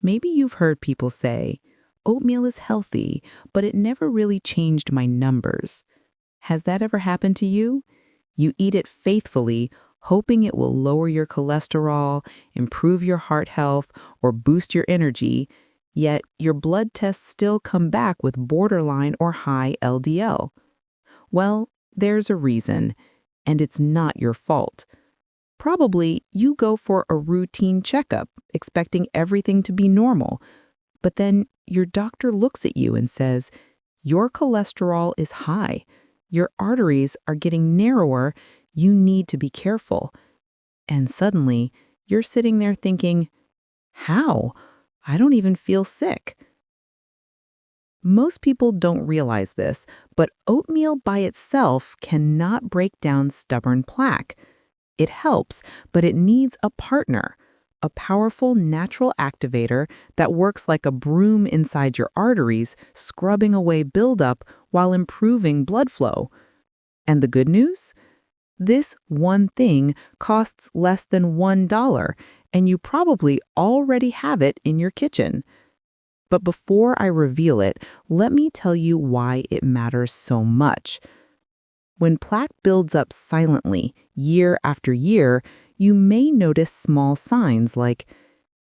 Maybe you've heard people say, oatmeal is healthy, but it never really changed my numbers. Has that ever happened to you? You eat it faithfully, hoping it will lower your cholesterol, improve your heart health, or boost your energy, yet your blood tests still come back with borderline or high LDL. Well, there's a reason, and it's not your fault. Probably you go for a routine checkup, expecting everything to be normal, but then your doctor looks at you and says, your cholesterol is high, your arteries are getting narrower, you need to be careful. And suddenly, you're sitting there thinking, how? I don't even feel sick. Most people don't realize this, but oatmeal by itself cannot break down stubborn plaque. It helps, but it needs a partner, a powerful natural activator that works like a broom inside your arteries, scrubbing away buildup while improving blood flow. And the good news? This one thing costs less than $1, and you probably already have it in your kitchen. But before I reveal it, let me tell you why it matters so much. When plaque builds up silently, year after year, you may notice small signs like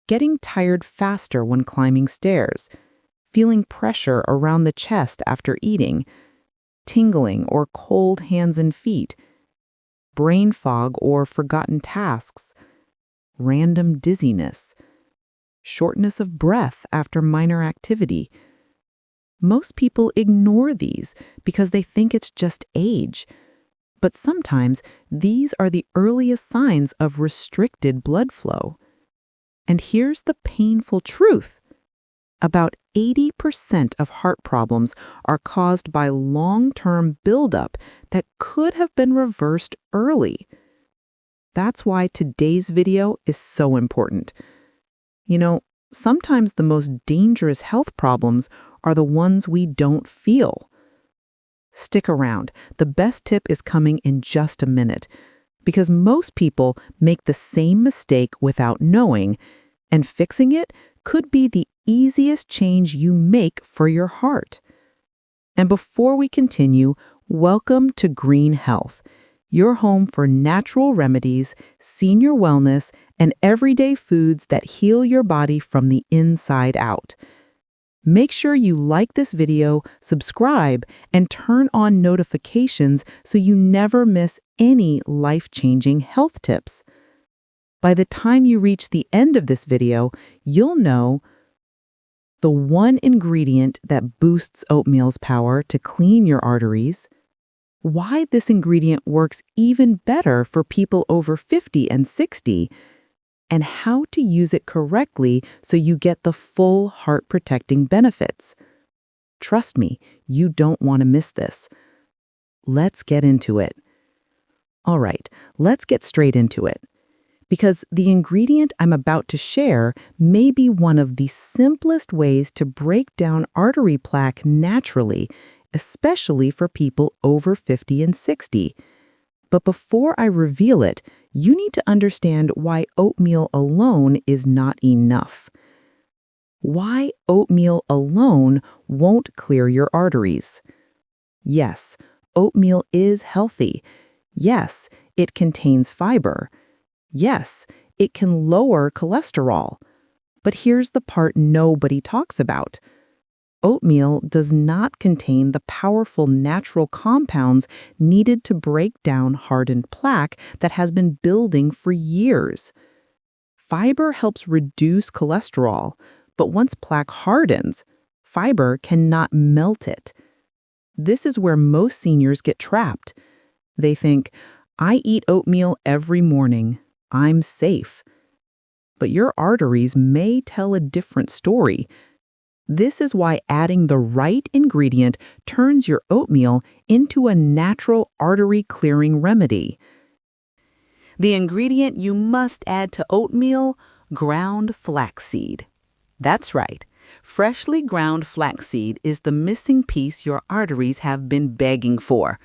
getting tired faster when climbing stairs, feeling pressure around the chest after eating, tingling or cold hands and feet, brain fog or forgotten tasks, random dizziness, shortness of breath after minor activity. Most people ignore these because they think it's just age. But sometimes these are the earliest signs of restricted blood flow. And here's the painful truth. About 80% of heart problems are caused by long-term buildup that could have been reversed early. That's why today's video is so important. You know, sometimes the most dangerous health problems are the ones we don't feel. Stick around. The best tip is coming in just a minute, because most people make the same mistake without knowing, and fixing it could be the easiest change you make for your heart. And before we continue, welcome to Green Health, your home for natural remedies, senior wellness, and everyday foods that heal your body from the inside out. Make sure you like this video, subscribe, and turn on notifications so you never miss any life-changing health tips. By the time you reach the end of this video, you'll know the one ingredient that boosts oatmeal's power to clean your arteries, why this ingredient works even better for people over 50 and 60, and how to use it correctly so you get the full heart-protecting benefits. Trust me, you don't want to miss this. Let's get into it. All right, let's get straight into it. Because the ingredient I'm about to share may be one of the simplest ways to break down artery plaque naturally, especially for people over 50 and 60. But before I reveal it, you need to understand why oatmeal alone is not enough. Why oatmeal alone won't clear your arteries. Yes, oatmeal is healthy. Yes, it contains fiber. Yes, it can lower cholesterol. But here's the part nobody talks about. Oatmeal does not contain the powerful natural compounds needed to break down hardened plaque that has been building for years. Fiber helps reduce cholesterol, but once plaque hardens, fiber cannot melt it. This is where most seniors get trapped. They think, I eat oatmeal every morning. I'm safe. But your arteries may tell a different story. This is why adding the right ingredient turns your oatmeal into a natural artery-clearing remedy. The ingredient you must add to oatmeal: ground flaxseed. That's right. Freshly ground flaxseed is the missing piece your arteries have been begging for.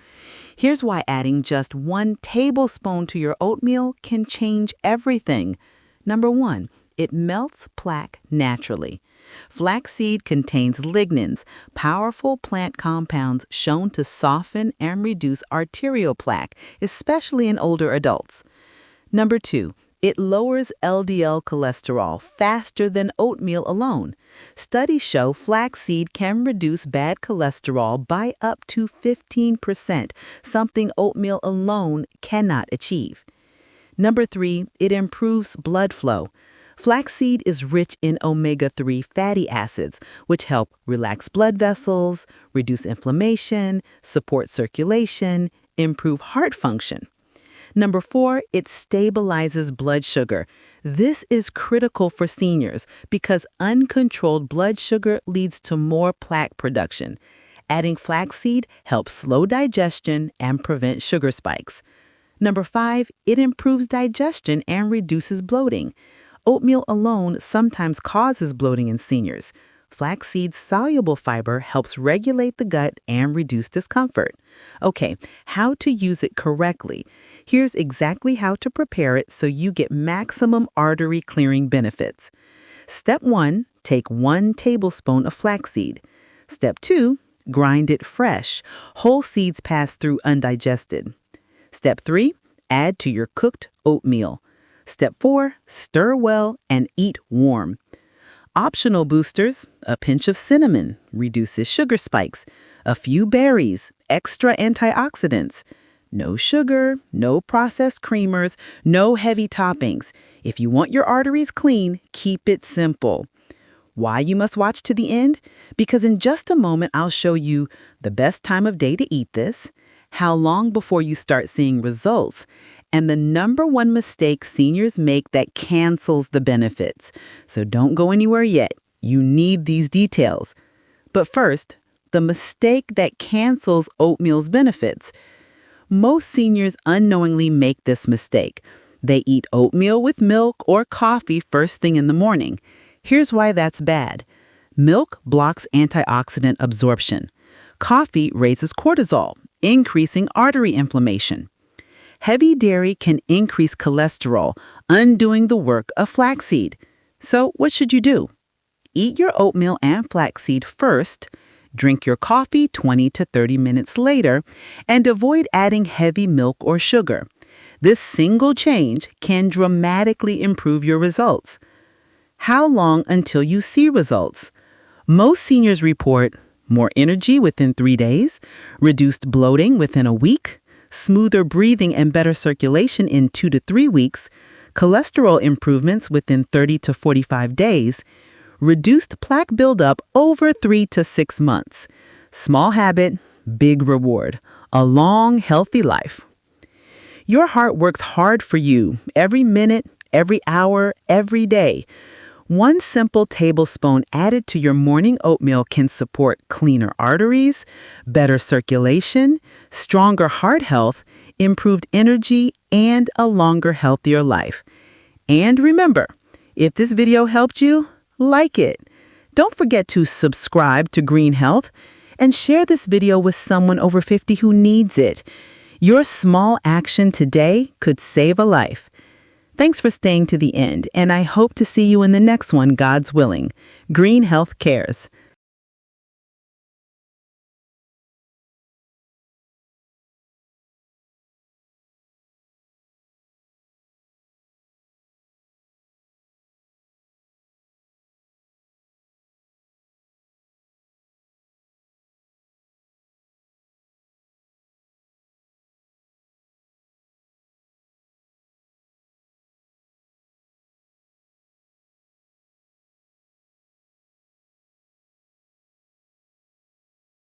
Here's why adding just 1 tablespoon to your oatmeal can change everything. Number 1, It melts plaque naturally. Flaxseed contains lignans, powerful plant compounds shown to soften and reduce arterial plaque, especially in older adults. Number 2, it lowers LDL cholesterol faster than oatmeal alone. Studies show flaxseed can reduce bad cholesterol by up to 15%, something oatmeal alone cannot achieve. Number 3, it improves blood flow. Flaxseed is rich in omega-3 fatty acids, which help relax blood vessels, reduce inflammation, support circulation, improve heart function. Number 4, it stabilizes blood sugar. This is critical for seniors because uncontrolled blood sugar leads to more plaque production. Adding flaxseed helps slow digestion and prevent sugar spikes. Number 5, it improves digestion and reduces bloating. Oatmeal alone sometimes causes bloating in seniors. Flaxseed's soluble fiber helps regulate the gut and reduce discomfort. Okay, how to use it correctly. Here's exactly how to prepare it so you get maximum artery-clearing benefits. Step 1, take 1 tablespoon of flaxseed. Step 2, grind it fresh. Whole seeds pass through undigested. Step 3, add to your cooked oatmeal. Step 4, stir well and eat warm. Optional boosters: a pinch of cinnamon, reduces sugar spikes, a few berries, extra antioxidants. No sugar, no processed creamers, no heavy toppings. If you want your arteries clean, keep it simple. Why you must watch to the end? Because in just a moment, I'll show you the best time of day to eat this, how long before you start seeing results, and the number 1 mistake seniors make that cancels the benefits. So don't go anywhere yet. You need these details. But first, the mistake that cancels oatmeal's benefits. Most seniors unknowingly make this mistake. They eat oatmeal with milk or coffee first thing in the morning. Here's why that's bad. Milk blocks antioxidant absorption. Coffee raises cortisol, increasing artery inflammation. Heavy dairy can increase cholesterol, undoing the work of flaxseed. So what should you do? Eat your oatmeal and flaxseed first, drink your coffee 20 to 30 minutes later, and avoid adding heavy milk or sugar. This single change can dramatically improve your results. How long until you see results? Most seniors report more energy within 3 days, reduced bloating within a week, smoother breathing and better circulation in 2 to 3 weeks, cholesterol improvements within 30 to 45 days, reduced plaque buildup over 3 to 6 months. Small habit, big reward. A long, healthy life. Your heart works hard for you every minute, every hour, every day. 1 simple tablespoon added to your morning oatmeal can support cleaner arteries, better circulation, stronger heart health, improved energy, and a longer, healthier life. And remember, if this video helped you, like it. Don't forget to subscribe to Green Health and share this video with someone over 50 who needs it. Your small action today could save a life. Thanks for staying to the end, and I hope to see you in the next one, God's willing. Green Health Cares.